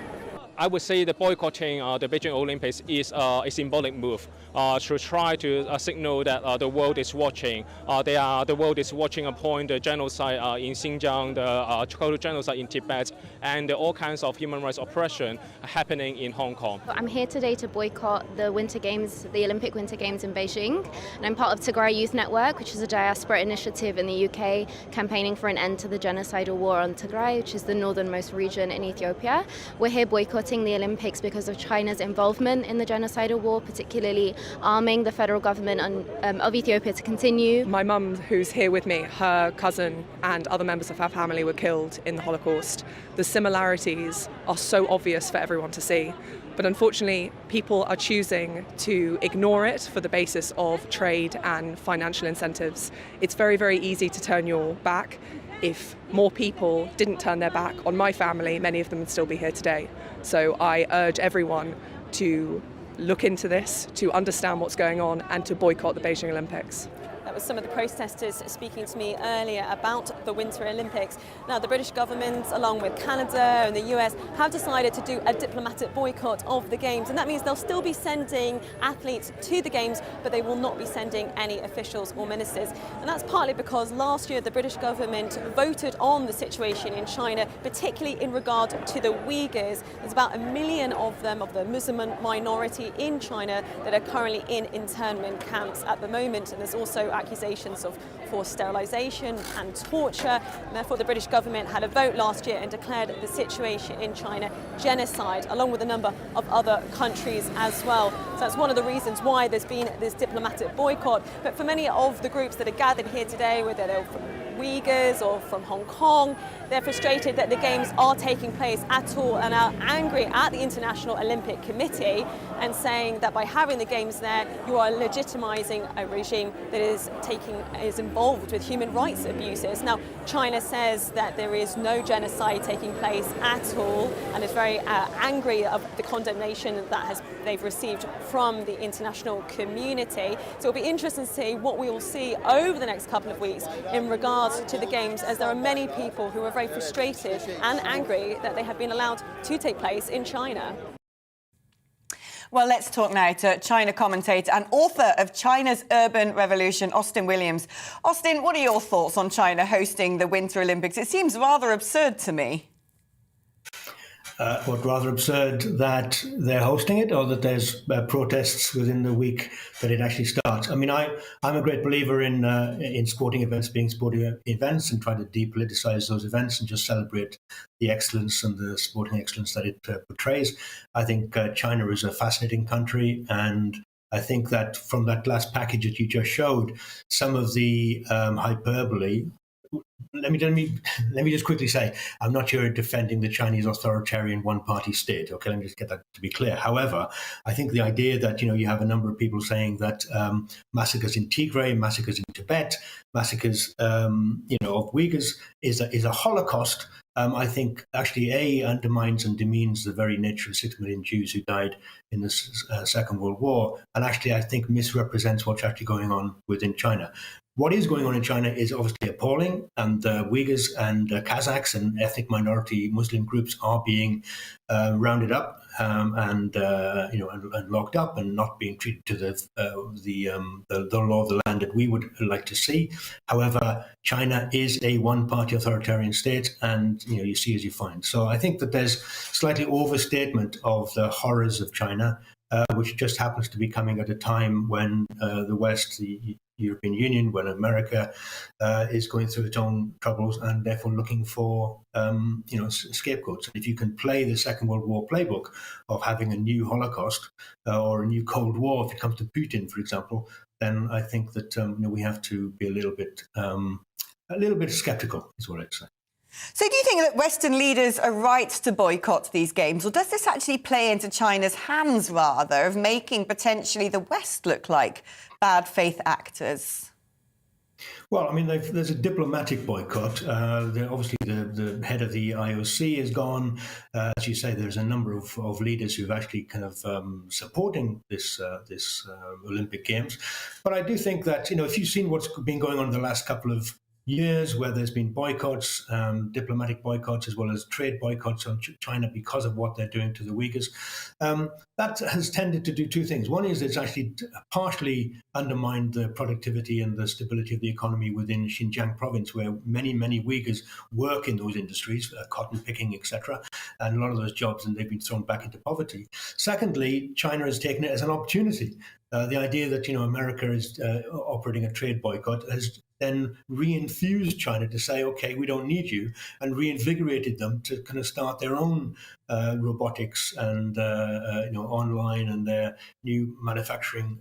I would say the boycotting the Beijing Olympics is a symbolic move to try to signal that the world is watching. The world is watching upon the genocide in Xinjiang, the total genocide in Tibet, and all kinds of human rights oppression happening in Hong Kong. I'm here today to boycott the Winter Games, the Olympic Winter Games in Beijing, and I'm part of Tigray Youth Network, which is a diaspora initiative in the UK campaigning for an end to the genocidal war on Tigray, which is the northernmost region in Ethiopia. We're here boycotting the Olympics because of China's involvement in the genocidal war, particularly arming the federal government of Ethiopia to continue. My mum, who's here with me, her cousin and other members of her family were killed in the Holocaust. The similarities are so obvious for everyone to see. But unfortunately, people are choosing to ignore it for the basis of trade and financial incentives. It's very, very easy to turn your back. If more people didn't turn their back on my family, many of them would still be here today. So I urge everyone to look into this, to understand what's going on, and to boycott the Beijing Olympics. That was some of the protesters speaking to me earlier about the Winter Olympics. Now, the British government, along with Canada and the US, have decided to do a diplomatic boycott of the Games. And that means they'll still be sending athletes to the Games, but they will not be sending any officials or ministers. And that's partly because last year the British government voted on the situation in China, particularly in regard to the Uyghurs. There's about 1 million of them, of the Muslim minority in China, that are currently in internment camps at the moment. And there's also accusations of forced sterilisation and torture. And therefore, the British government had a vote last year and declared the situation in China genocide, along with a number of other countries as well. So that's one of the reasons why there's been this diplomatic boycott. But for many of the groups that are gathered here today, whether they're from Uyghurs or from Hong Kong, they're frustrated that the Games are taking place at all and are angry at the International Olympic Committee and saying that by having the Games there, you are legitimising a regime that is involved with human rights abuses. Now, China says that there is no genocide taking place at all and is very angry of the condemnation that they've received from the international community. So it'll be interesting to see what we will see over the next couple of weeks in regards to the Games, as there are many people who are very frustrated and angry that they have been allowed to take place in China. Well, let's talk now to China commentator and author of China's Urban Revolution, Austin Williams. Austin, what are your thoughts on China hosting the Winter Olympics? It seems rather absurd to me. What, rather absurd that they're hosting it, or that there's protests within the week that it actually starts? I mean, I'm a great believer in sporting events being sporting events and try to depoliticize those events and just celebrate the excellence and the sporting excellence that it portrays. I think China is a fascinating country, and I think that from that last package that you just showed, some of the hyperbole. Let me just quickly say, I'm not here defending the Chinese authoritarian one-party state. Okay, let me just get that to be clear. However, I think the idea that you have a number of people saying that massacres in Tigray, massacres in Tibet, massacres of Uyghurs is a Holocaust. I think actually undermines and demeans the very nature of 6 million Jews who died in the Second World War, and actually I think misrepresents what's actually going on within China. What is going on in China is obviously appalling, and Uyghurs and Kazakhs and ethnic minority Muslim groups are being rounded up and locked up and not being treated to the law of the land that we would like to see. However, China is a one-party authoritarian state, and you see as you find. So I think that there's slightly overstatement of the horrors of China, which just happens to be coming at a time when the West, the European Union, when America is going through its own troubles and therefore looking for scapegoats. If you can play the Second World War playbook of having a new Holocaust or a new Cold War, if it comes to Putin, for example, then I think that we have to be a little bit a little bit sceptical, is what I'd say. So do you think that Western leaders are right to boycott these games, or does this actually play into China's hands, rather, of making potentially the West look like bad faith actors? Well, I mean, there's a diplomatic boycott. Obviously, the head of the IOC is gone. As you say, there's a number of leaders who've actually kind of supporting this Olympic Games. But I do think that, if you've seen what's been going on in the last couple of years, where there's been boycotts, diplomatic boycotts, as well as trade boycotts on China because of what they're doing to the Uyghurs. That has tended to do two things. One is it's actually partially undermined the productivity and the stability of the economy within Xinjiang province, where many, many Uyghurs work in those industries, cotton picking, etc., and a lot of those jobs, and they've been thrown back into poverty. Secondly, China has taken it as an opportunity. The idea that America is operating a trade boycott has then re-infused China to say, okay, we don't need you, and reinvigorated them to kind of start their own robotics and online and their new manufacturing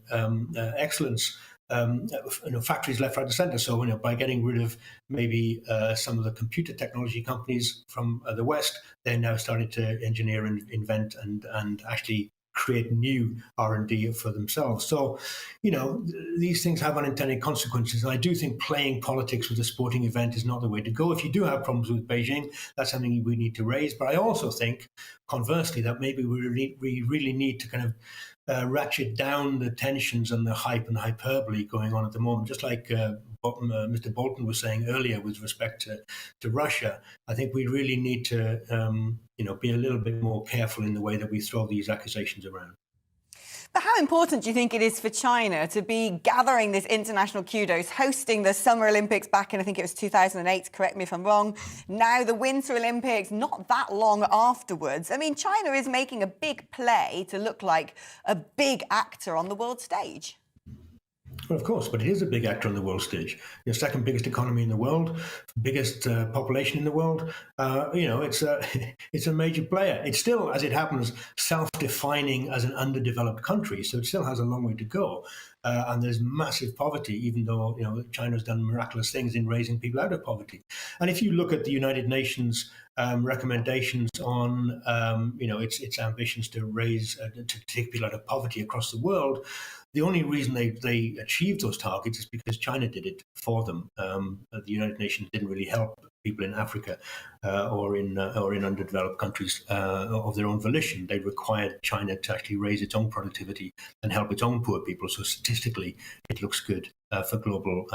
excellence. Factories left, right, and centre. So, by getting rid of maybe some of the computer technology companies from the West, they're now starting to engineer and invent and actually create new R&D for themselves. So, these things have unintended consequences. And I do think playing politics with a sporting event is not the way to go. If you do have problems with Beijing, that's something we need to raise. But I also think, conversely, that maybe we really need to kind of ratchet down the tensions and the hype and hyperbole going on at the moment. Just like Mr. Bolton was saying earlier with respect to Russia, I think we really need to be a little bit more careful in the way that we throw these accusations around. But how important do you think it is for China to be gathering this international kudos, hosting the Summer Olympics back in, I think it was 2008, correct me if I'm wrong, now the Winter Olympics, not that long afterwards? I mean, China is making a big play to look like a big actor on the world stage. Well, of course, but it is a big actor on the world stage. The second biggest economy in the world, biggest population in the world. It's a major player. It's still, as it happens, self-defining as an underdeveloped country, so it still has a long way to go. And there's massive poverty, even though China's done miraculous things in raising people out of poverty. And if you look at the United Nations recommendations on its ambitions to take people out of poverty across the world, the only reason they achieved those targets is because China did it for them. The United Nations didn't really help people in Africa or in underdeveloped countries of their own volition. They required China to actually raise its own productivity and help its own poor people. So statistically, it looks good for global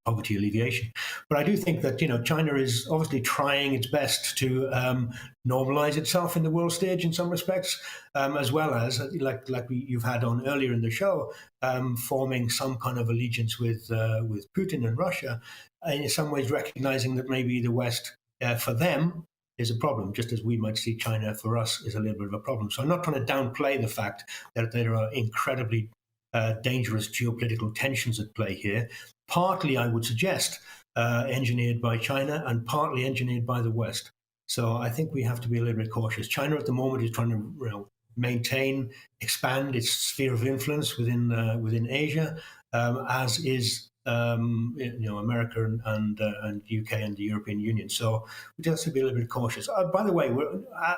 poverty alleviation. But I do think that China is obviously trying its best to normalize itself in the world stage in some respects, as well as you've had on earlier in the show, forming some kind of allegiance with Putin and Russia, in some ways recognizing that maybe the West, for them, is a problem, just as we might see China for us is a little bit of a problem. So I'm not trying to downplay the fact that there are incredibly dangerous geopolitical tensions at play here, partly, I would suggest, engineered by China and partly engineered by the West. So I think we have to be a little bit cautious. China at the moment is trying to maintain, expand its sphere of influence within Asia, as is America and UK and the European Union. So we just have to be a little bit cautious. By the way,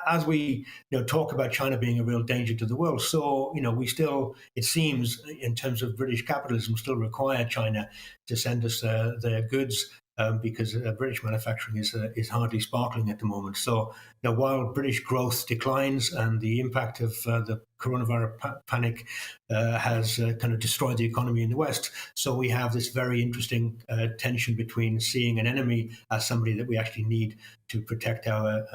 as we talk about China being a real danger to the world, so we still, it seems, in terms of British capitalism, still require China to send us their goods. Because British manufacturing is hardly sparkling at the moment. So while British growth declines and the impact of the coronavirus panic has kind of destroyed the economy in the West, so we have this very interesting tension between seeing an enemy as somebody that we actually need to protect our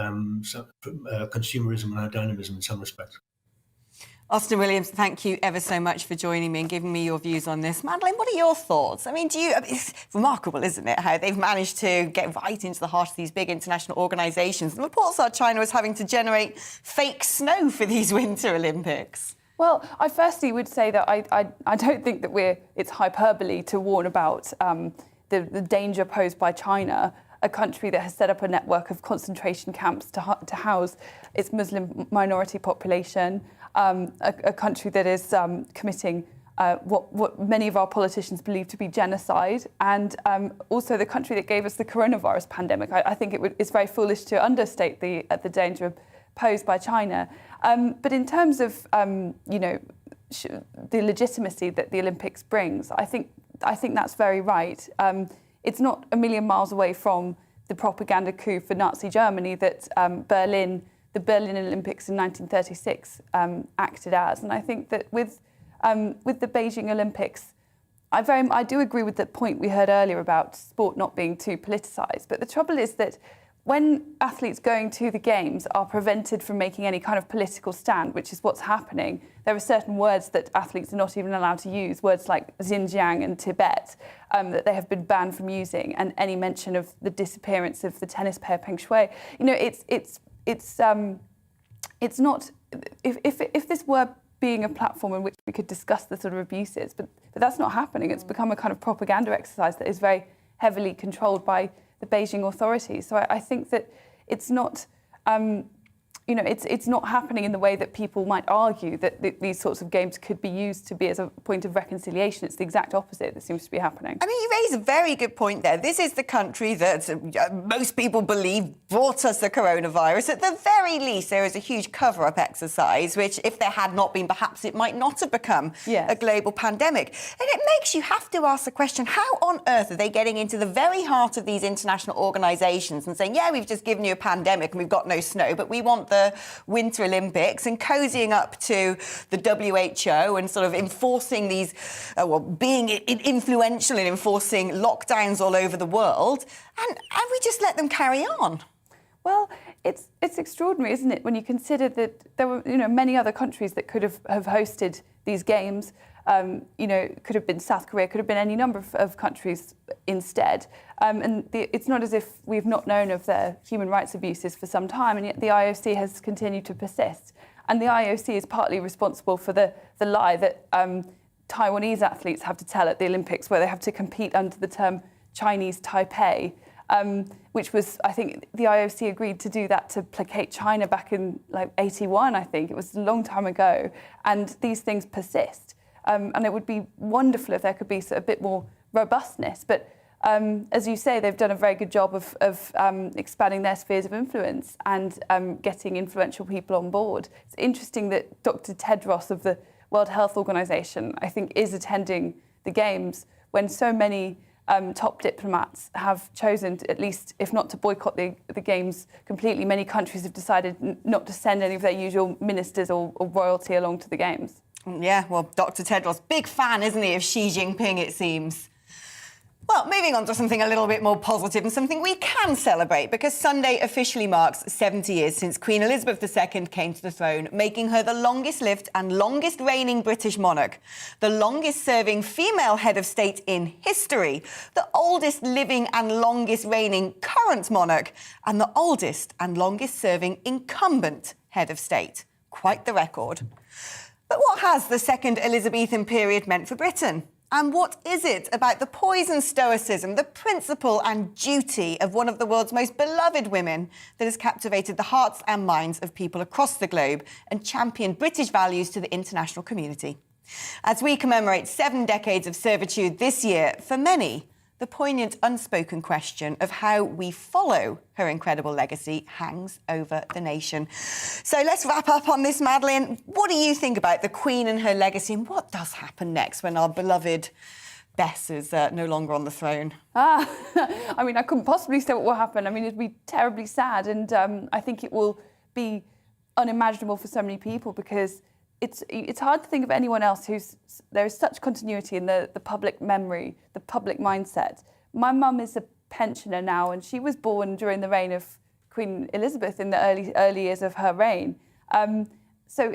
consumerism and our dynamism in some respects. Austin Williams, thank you ever so much for joining me and giving me your views on this. Madeleine, what are your thoughts? I mean, it's remarkable, isn't it, how they've managed to get right into the heart of these big international organisations. The reports are China was having to generate fake snow for these Winter Olympics. Well, I firstly would say that I don't think that it's hyperbole to warn about the danger posed by China, a country that has set up a network of concentration camps to house its Muslim minority population, a country that is committing what many of our politicians believe to be genocide, and also the country that gave us the coronavirus pandemic. I think it's very foolish to understate the danger posed by China. But in terms of the legitimacy that the Olympics brings, I think that's very right. It's not a million miles away from the propaganda coup for Nazi Germany that the Berlin Olympics in 1936 acted as. And I think that with the Beijing Olympics, I do agree with the point we heard earlier about sport not being too politicised. But the trouble is that when athletes going to the Games are prevented from making any kind of political stand, which is what's happening, there are certain words that athletes are not even allowed to use, words like Xinjiang and Tibet, that they have been banned from using, and any mention of the disappearance of the tennis player Peng Shuai. It's not. If this were being a platform in which we could discuss the sort of abuses, but that's not happening. It's become a kind of propaganda exercise that is very heavily controlled by the Beijing authorities. So I think that it's not, it's not happening in the way that people might argue that these sorts of games could be used to be as a point of reconciliation. It's the exact opposite that seems to be happening. I mean, you raise a very good point there. This is the country that most people believe brought us the coronavirus. At the very least, there is a huge cover-up exercise, which, if there had not been, perhaps it might not have become a global pandemic. And it makes you have to ask the question, how on earth are they getting into the very heart of these international organisations and saying, yeah, we've just given you a pandemic and we've got no snow, but we want the Winter Olympics, and cozying up to the WHO and sort of enforcing these, being influential in enforcing lockdowns all over the world, and we just let them carry on. Well, it's extraordinary, isn't it, when you consider that there were many other countries that could have hosted these games. Could have been South Korea, could have been any number of countries instead. It's not as if we've not known of their human rights abuses for some time, and yet the IOC has continued to persist. And the IOC is partly responsible for the lie that Taiwanese athletes have to tell at the Olympics, where they have to compete under the term Chinese Taipei, which was, I think, the IOC agreed to do that to placate China back in 81, I think. It was a long time ago. And these things persist. And it would be wonderful if there could be a bit more robustness. But as you say, they've done a very good job of expanding their spheres of influence and getting influential people on board. It's interesting that Dr. Tedros of the World Health Organization, I think, is attending the Games when so many top diplomats have chosen, at least, if not to boycott the Games completely, many countries have decided not to send any of their usual ministers or royalty along to the Games. Yeah, well, Dr. Tedros, big fan, isn't he, of Xi Jinping, it seems. Well, moving on to something a little bit more positive and something we can celebrate, because Sunday officially marks 70 years since Queen Elizabeth II came to the throne, making her the longest-lived and longest-reigning British monarch, the longest-serving female head of state in history, the oldest living and longest-reigning current monarch, and the oldest and longest-serving incumbent head of state. Quite the record. But what has the second Elizabethan period meant for Britain? And what is it about the poise and stoicism, the principle and duty of one of the world's most beloved women that has captivated the hearts and minds of people across the globe and championed British values to the international community? As we commemorate 7 decades of servitude this year, for many, the poignant unspoken question of how we follow her incredible legacy hangs over the nation. So let's wrap up on this, Madeleine. What do you think about the Queen and her legacy, and what does happen next when our beloved Bess is no longer on the throne? I mean, I couldn't possibly say what will happen. I mean, it'd be terribly sad, and I think it will be unimaginable for so many people, because it's hard to think of anyone else there is such continuity in the public memory, the public mindset. My mum is a pensioner now, and she was born during the reign of Queen Elizabeth in the early years of her reign. So,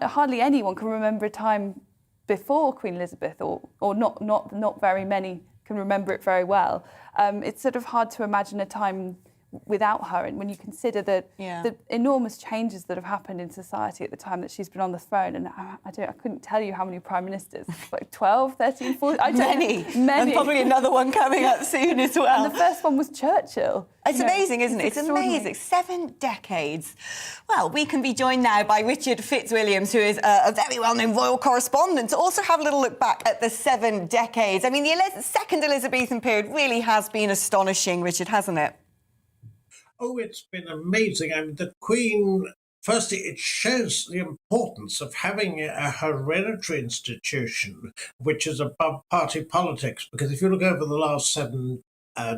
hardly anyone can remember a time before Queen Elizabeth, or not very many can remember it very well. It's sort of hard to imagine a time without her. And when you consider the enormous changes that have happened in society at the time that she's been on the throne, and I couldn't tell you how many prime ministers, like 12, 13, 14, many. And probably another one coming up soon as well. And the first one was Churchill. It's amazing, isn't it? It's amazing. 7 decades. Well, we can be joined now by Richard Fitzwilliams, who is a very well-known royal correspondent, to also have a little look back at the 7 decades. I mean, the second Elizabethan period really has been astonishing, Richard, hasn't it? Oh, it's been amazing. I mean, the Queen, firstly, it shows the importance of having a hereditary institution which is above party politics, because if you look over the last 7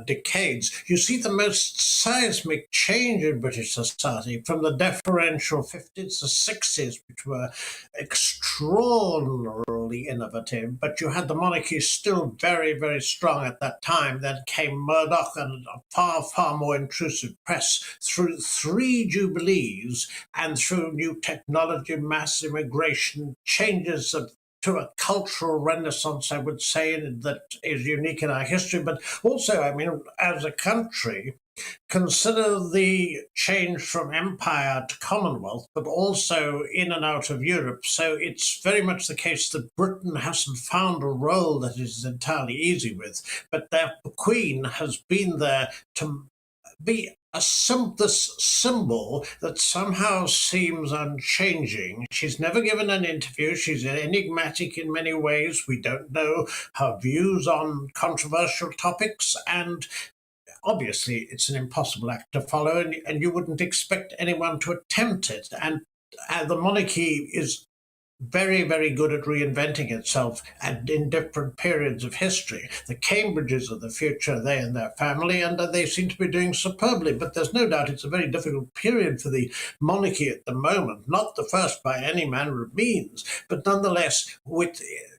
decades, you see the most seismic change in British society from the deferential 50s to 60s, which were extraordinarily innovative, but you had the monarchy still very, very strong at that time. Then came Murdoch and a far, far more intrusive press through 3 jubilees and through new technology, mass immigration, changes to a cultural renaissance, I would say, that is unique in our history. But also, I mean, as a country, consider the change from empire to Commonwealth, but also in and out of Europe. So it's very much the case that Britain hasn't found a role that is entirely easy with, but the Queen has been there to be this symbol that somehow seems unchanging. She's never given an interview. She's enigmatic in many ways. We don't know her views on controversial topics, and obviously it's an impossible act to follow, and you wouldn't expect anyone to attempt it. And the monarchy is very, very good at reinventing itself and in different periods of history. The Cambridges of the future, they and their family, and they seem to be doing superbly. But there's no doubt it's a very difficult period for the monarchy at the moment. Not the first by any manner of means, but nonetheless,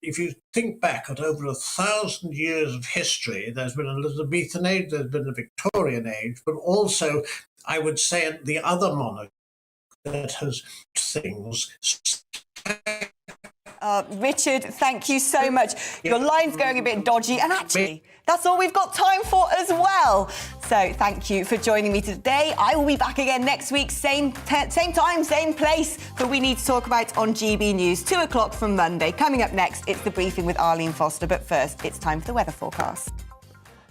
if you think back at over 1,000 years of history, there's been an Elizabethan age, there's been a Victorian age, but also, I would say, the other monarch that has things. Richard, thank you so much. Your line's going a bit dodgy, and actually, that's all we've got time for as well. So thank you for joining me today. I will be back again next week, same time, same place, for We Need to Talk About on GB News, 2 o'clock from Monday. Coming up next, it's The Briefing with Arlene Foster, but first, it's time for the weather forecast.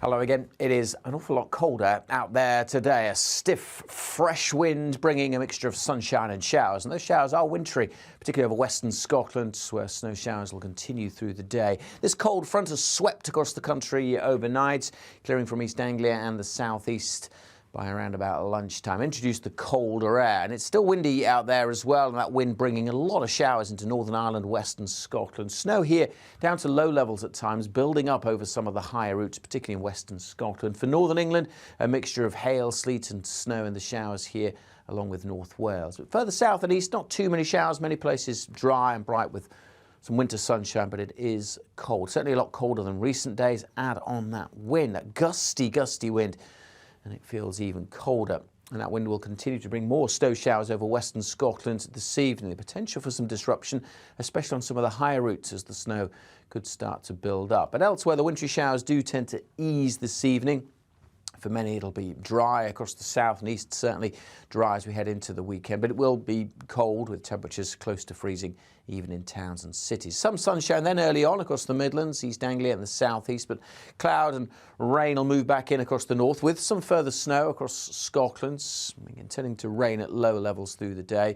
Hello again. It is an awful lot colder out there today. A stiff, fresh wind bringing a mixture of sunshine and showers. And those showers are wintry, particularly over western Scotland, where snow showers will continue through the day. This cold front has swept across the country overnight, clearing from East Anglia and the southeast by around about lunchtime. Introduced the colder air, and it's still windy out there as well, and that wind bringing a lot of showers into Northern Ireland, western Scotland. Snow here down to low levels at times, building up over some of the higher routes, particularly in western Scotland. For Northern England, a mixture of hail, sleet and snow in the showers here, along with North Wales. But further south and east, not too many showers, many places dry and bright with some winter sunshine, but it is cold. Certainly a lot colder than recent days. Add on that wind, that gusty, gusty wind, and it feels even colder. And that wind will continue to bring more snow showers over western Scotland this evening. The potential for some disruption, especially on some of the higher routes, as the snow could start to build up. But elsewhere, the wintry showers do tend to ease this evening. For many, it'll be dry across the south and east, certainly dry as we head into the weekend. But it will be cold with temperatures close to freezing, even in towns and cities. Some sunshine then early on across the Midlands, East Anglia and the southeast, but cloud and rain will move back in across the north with some further snow across Scotland, intending to rain at lower levels through the day.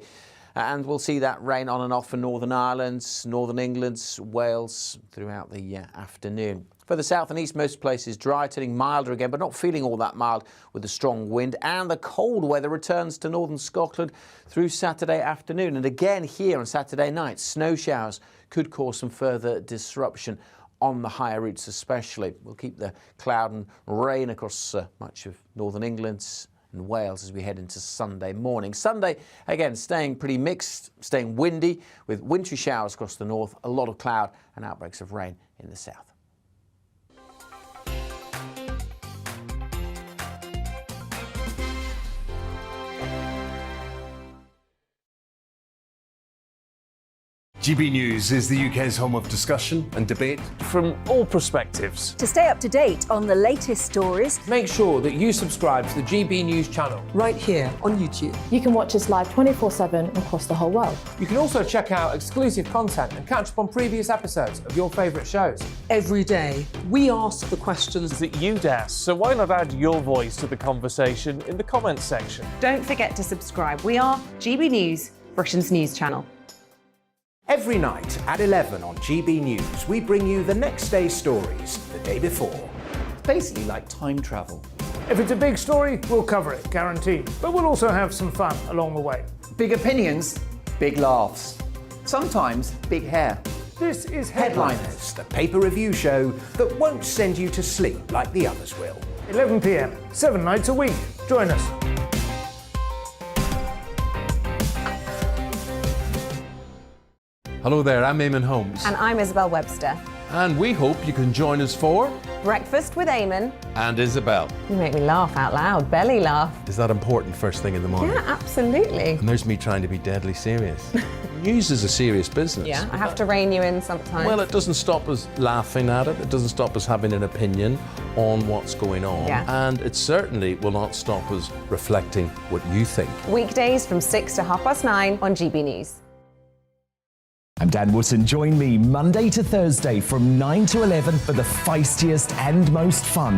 And we'll see that rain on and off for Northern Ireland, Northern England, Wales throughout the afternoon. Further south and east, most places dry, turning milder again, but not feeling all that mild with the strong wind. And the cold weather returns to northern Scotland through Saturday afternoon. And again here on Saturday night, snow showers could cause some further disruption on the higher routes especially. We'll keep the cloud and rain across much of northern England and Wales as we head into Sunday morning. Sunday, again, staying pretty mixed, staying windy with wintry showers across the north, a lot of cloud and outbreaks of rain in the south. GB News is the UK's home of discussion and debate. From all perspectives. To stay up to date on the latest stories, Make sure that you subscribe to the GB News channel. right here on YouTube. You can watch us live 24/7 across the whole world. You can also check out exclusive content and catch up on previous episodes of your favourite shows. Every day, we ask the questions That you'd ask, so why not add your voice to the conversation in the comments section? Don't forget to subscribe. We are GB News, Britain's news channel. Every night at 11 on GB News, we bring you the next day's stories the day before. Basically like time travel. If it's a big story, we'll cover it, guaranteed. But we'll also have some fun along the way. Big opinions, big laughs. Sometimes big hair. This is Headliners, the paper review show that won't send you to sleep like the others will. 11 p.m, 7 nights a week. Join us. Hello there, I'm Eamon Holmes. And I'm Isabel Webster. And we hope you can join us for Breakfast with Eamon. And Isabel. You make me laugh out loud, belly laugh. Is that important first thing in the morning? Yeah, absolutely. And there's me trying to be deadly serious. News is a serious business. Yeah, I have to rein you in sometimes. Well, it doesn't stop us laughing at it. It doesn't stop us having an opinion on what's going on. Yeah. And it certainly will not stop us reflecting what you think. Weekdays from 6 to 9:30 on GB News. I'm Dan Wootton. Join me Monday to Thursday from 9 to 11 for the feistiest and most fun